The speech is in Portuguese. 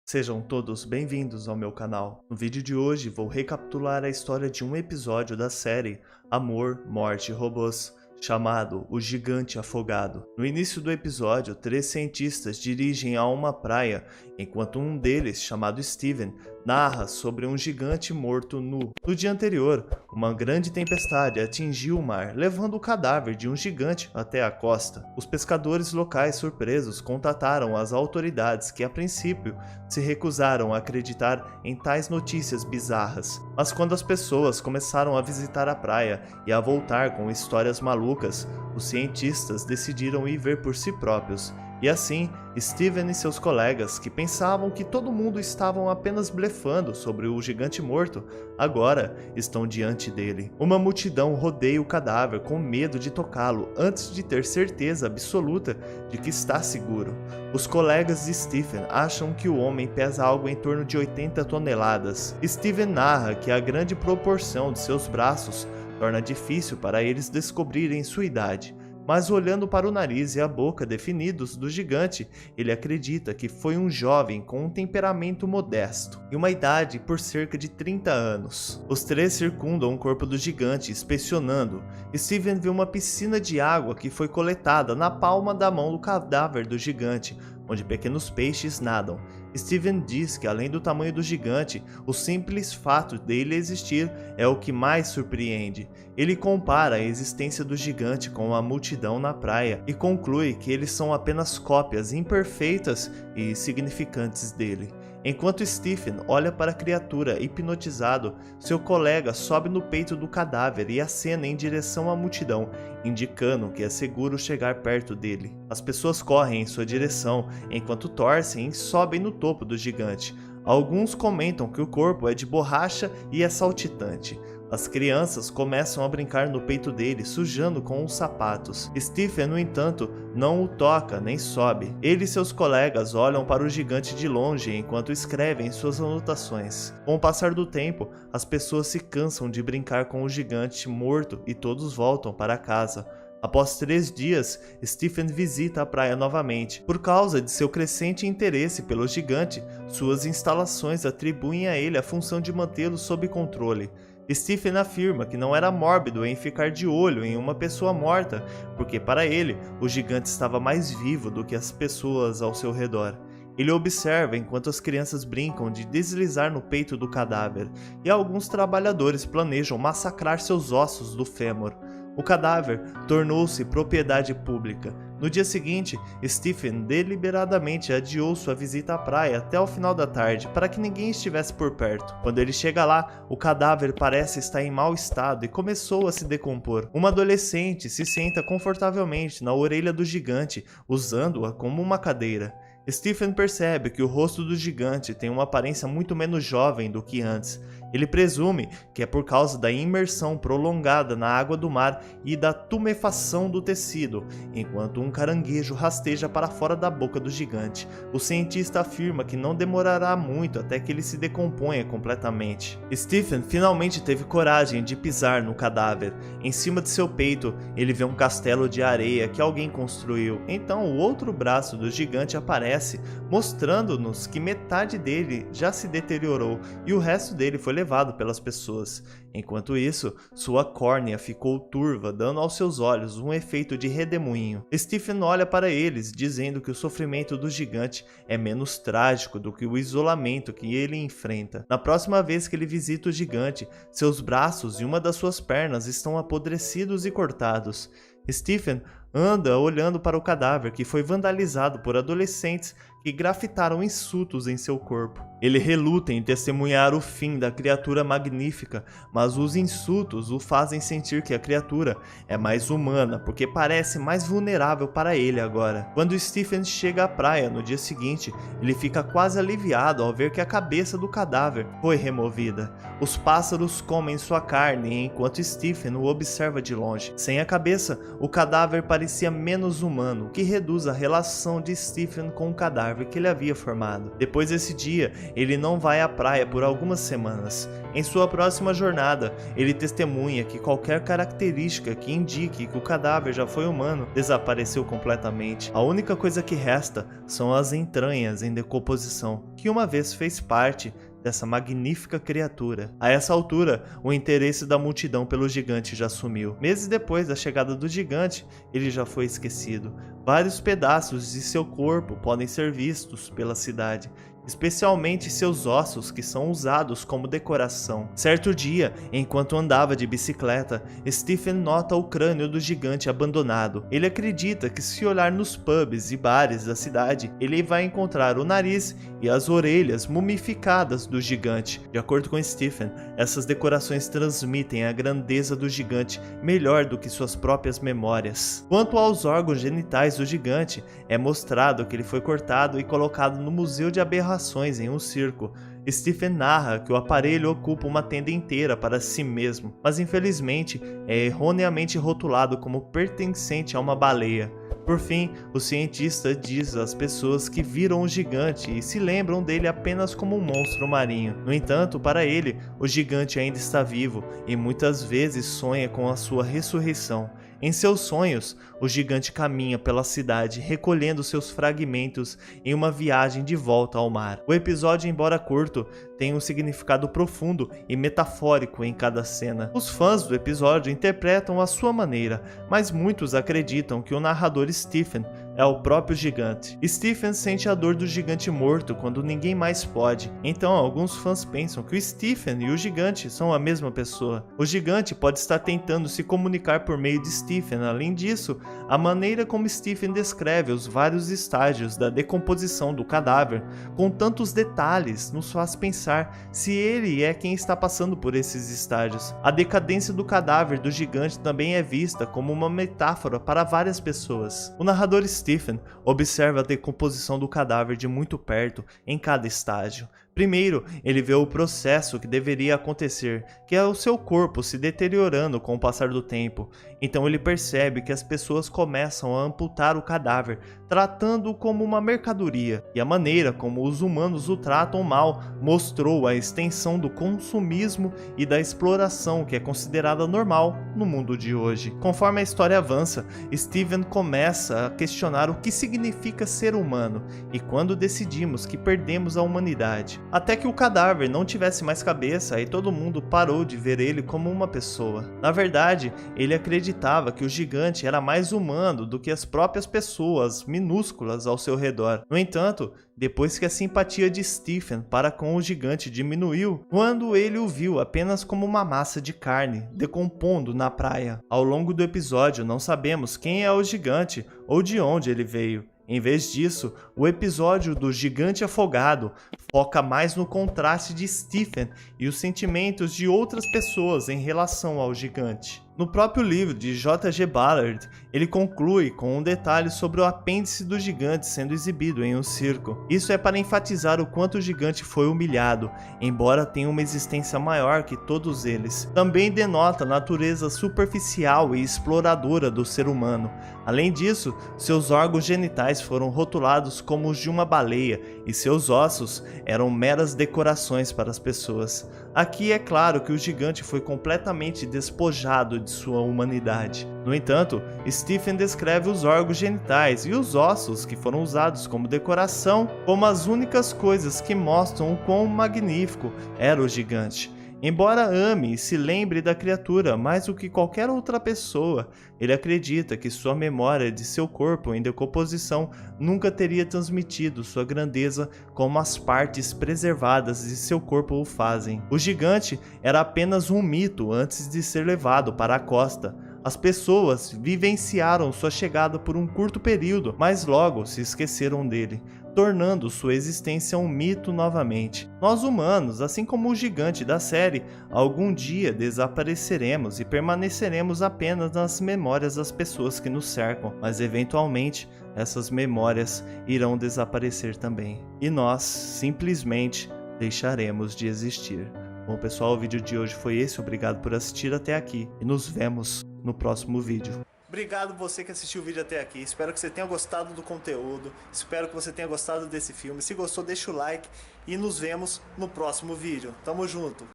Sejam todos bem-vindos ao meu canal. No vídeo de hoje vou recapitular a história de um episódio da série Amor, Morte e Robôs, chamado O Gigante Afogado. No início do episódio, 3 cientistas dirigem a uma praia, enquanto um deles, chamado Steven, narra sobre um gigante morto nu. No dia anterior, uma grande tempestade atingiu o mar, levando o cadáver de um gigante até a costa. Os pescadores locais surpresos contataram as autoridades que, a princípio, se recusaram a acreditar em tais notícias bizarras. Mas quando as pessoas começaram a visitar a praia e a voltar com histórias malucas, os cientistas decidiram ir ver por si próprios. E assim, Steven e seus colegas, que pensavam que todo mundo estavam apenas blefando sobre o gigante morto, agora estão diante dele. Uma multidão rodeia o cadáver com medo de tocá-lo antes de ter certeza absoluta de que está seguro. Os colegas de Stephen acham que o homem pesa algo em torno de 80 toneladas. Steven narra que a grande proporção de seus braços torna difícil para eles descobrirem sua idade. Mas olhando para o nariz e a boca definidos do gigante, ele acredita que foi um jovem com um temperamento modesto e uma idade por cerca de 30 anos. Os três circundam o corpo do gigante, inspecionando. Steven vê uma piscina de água que foi coletada na palma da mão do cadáver do gigante, onde pequenos peixes nadam. Steven diz que, além do tamanho do gigante, o simples fato dele existir é o que mais surpreende. Ele compara a existência do gigante com a multidão na praia e conclui que eles são apenas cópias imperfeitas e insignificantes dele. Enquanto Stephen olha para a criatura hipnotizado, seu colega sobe no peito do cadáver e acena em direção à multidão, indicando que é seguro chegar perto dele. As pessoas correm em sua direção, enquanto torcem e sobem no topo do gigante. Alguns comentam que o corpo é de borracha e é saltitante. As crianças começam a brincar no peito dele, sujando com os sapatos. Stephen, no entanto, não o toca nem sobe. Ele e seus colegas olham para o gigante de longe enquanto escrevem suas anotações. Com o passar do tempo, as pessoas se cansam de brincar com o gigante morto e todos voltam para casa. Após 3 dias, Stephen visita a praia novamente. Por causa de seu crescente interesse pelo gigante, suas instalações atribuem a ele a função de mantê-lo sob controle. Stephen afirma que não era mórbido em ficar de olho em uma pessoa morta, porque para ele, o gigante estava mais vivo do que as pessoas ao seu redor. Ele observa enquanto as crianças brincam de deslizar no peito do cadáver, e alguns trabalhadores planejam massacrar seus ossos do fêmur. O cadáver tornou-se propriedade pública. No dia seguinte, Stephen deliberadamente adiou sua visita à praia até o final da tarde para que ninguém estivesse por perto. Quando ele chega lá, o cadáver parece estar em mau estado e começou a se decompor. Uma adolescente se senta confortavelmente na orelha do gigante, usando-a como uma cadeira. Stephen percebe que o rosto do gigante tem uma aparência muito menos jovem do que antes. Ele presume que é por causa da imersão prolongada na água do mar e da tumefação do tecido, enquanto um caranguejo rasteja para fora da boca do gigante. O cientista afirma que não demorará muito até que ele se decomponha completamente. Stephen finalmente teve coragem de pisar no cadáver. Em cima de seu peito, ele vê um castelo de areia que alguém construiu. Então o outro braço do gigante aparece, mostrando-nos que metade dele já se deteriorou e o resto dele foi levado pelas pessoas. Enquanto isso, sua córnea ficou turva, dando aos seus olhos um efeito de redemoinho. Stephen olha para eles, dizendo que o sofrimento do gigante é menos trágico do que o isolamento que ele enfrenta. Na próxima vez que ele visita o gigante, seus braços e uma das suas pernas estão apodrecidos e cortados. Stephen anda olhando para o cadáver que foi vandalizado por adolescentes que grafitaram insultos em seu corpo. Ele reluta em testemunhar o fim da criatura magnífica, mas os insultos o fazem sentir que a criatura é mais humana, porque parece mais vulnerável para ele agora. Quando Stephen chega à praia no dia seguinte, ele fica quase aliviado ao ver que a cabeça do cadáver foi removida. Os pássaros comem sua carne enquanto Stephen o observa de longe. Sem a cabeça, o cadáver parecia menos humano, o que reduz a relação de Stephen com o cadáver que ele havia formado. Depois desse dia, ele não vai à praia por algumas semanas. Em sua próxima jornada, ele testemunha que qualquer característica que indique que o cadáver já foi humano desapareceu completamente. A única coisa que resta são as entranhas em decomposição, que uma vez fez parte dessa magnífica criatura. A essa altura, o interesse da multidão pelo gigante já sumiu. Meses depois da chegada do gigante, ele já foi esquecido. Vários pedaços de seu corpo podem ser vistos pela cidade, especialmente seus ossos, que são usados como decoração. Certo dia, enquanto andava de bicicleta, Stephen nota o crânio do gigante abandonado. Ele acredita que, se olhar nos pubs e bares da cidade, ele vai encontrar o nariz e as orelhas mumificadas do gigante. De acordo com Stephen, essas decorações transmitem a grandeza do gigante melhor do que suas próprias memórias. Quanto aos órgãos genitais do gigante, é mostrado que ele foi cortado e colocado no Museu de Aberrações em um circo. Stephen narra que o aparelho ocupa uma tenda inteira para si mesmo, mas infelizmente é erroneamente rotulado como pertencente a uma baleia. Por fim, o cientista diz às pessoas que viram o gigante e se lembram dele apenas como um monstro marinho. No entanto, para ele, o gigante ainda está vivo e muitas vezes sonha com a sua ressurreição. Em seus sonhos, o gigante caminha pela cidade recolhendo seus fragmentos em uma viagem de volta ao mar. O episódio, embora curto, tem um significado profundo e metafórico em cada cena. Os fãs do episódio interpretam à sua maneira, mas muitos acreditam que o narrador Stephen é o próprio gigante. Stephen sente a dor do gigante morto quando ninguém mais pode, então alguns fãs pensam que o Stephen e o gigante são a mesma pessoa. O gigante pode estar tentando se comunicar por meio de Stephen. Além disso, a maneira como Stephen descreve os vários estágios da decomposição do cadáver com tantos detalhes nos faz pensar se ele é quem está passando por esses estágios. A decadência do cadáver do gigante também é vista como uma metáfora para várias pessoas. O narrador Stephen observa a decomposição do cadáver de muito perto em cada estágio. Primeiro, ele vê o processo que deveria acontecer, que é o seu corpo se deteriorando com o passar do tempo. Então ele percebe que as pessoas começam a amputar o cadáver, tratando-o como uma mercadoria, e a maneira como os humanos o tratam mal mostrou a extensão do consumismo e da exploração que é considerada normal no mundo de hoje. Conforme a história avança, Stephen começa a questionar o que significa ser humano e quando decidimos que perdemos a humanidade. Até que o cadáver não tivesse mais cabeça e todo mundo parou de ver ele como uma pessoa. Na verdade, ele acreditava que o gigante era mais humano do que as próprias pessoas minúsculas ao seu redor. No entanto, depois que a simpatia de Stephen para com o gigante diminuiu, quando ele o viu apenas como uma massa de carne decompondo na praia. Ao longo do episódio, não sabemos quem é o gigante ou de onde ele veio. Em vez disso, o episódio do gigante afogado foca mais no contraste de Stephen e os sentimentos de outras pessoas em relação ao gigante. No próprio livro de J.G. Ballard, ele conclui com um detalhe sobre o apêndice do gigante sendo exibido em um circo. Isso é para enfatizar o quanto o gigante foi humilhado, embora tenha uma existência maior que todos eles. Também denota a natureza superficial e exploradora do ser humano. Além disso, seus órgãos genitais foram rotulados como os de uma baleia e seus ossos eram meras decorações para as pessoas. Aqui é claro que o gigante foi completamente despojado de sua humanidade. No entanto, Stephen descreve os órgãos genitais e os ossos que foram usados como decoração como as únicas coisas que mostram o quão magnífico era o gigante. Embora ame e se lembre da criatura mais do que qualquer outra pessoa, ele acredita que sua memória de seu corpo em decomposição nunca teria transmitido sua grandeza como as partes preservadas de seu corpo o fazem. O gigante era apenas um mito antes de ser levado para a costa. As pessoas vivenciaram sua chegada por um curto período, mas logo se esqueceram dele, tornando sua existência um mito novamente. Nós humanos, assim como o gigante da série, algum dia desapareceremos e permaneceremos apenas nas memórias das pessoas que nos cercam, mas eventualmente essas memórias irão desaparecer também. E nós simplesmente deixaremos de existir. Bom pessoal, o vídeo de hoje foi esse, obrigado por assistir até aqui e nos vemos no próximo vídeo. Obrigado você que assistiu o vídeo até aqui. Espero que você tenha gostado do conteúdo. Espero que você tenha gostado desse filme. Se gostou, deixa o like e nos vemos no próximo vídeo. Tamo junto.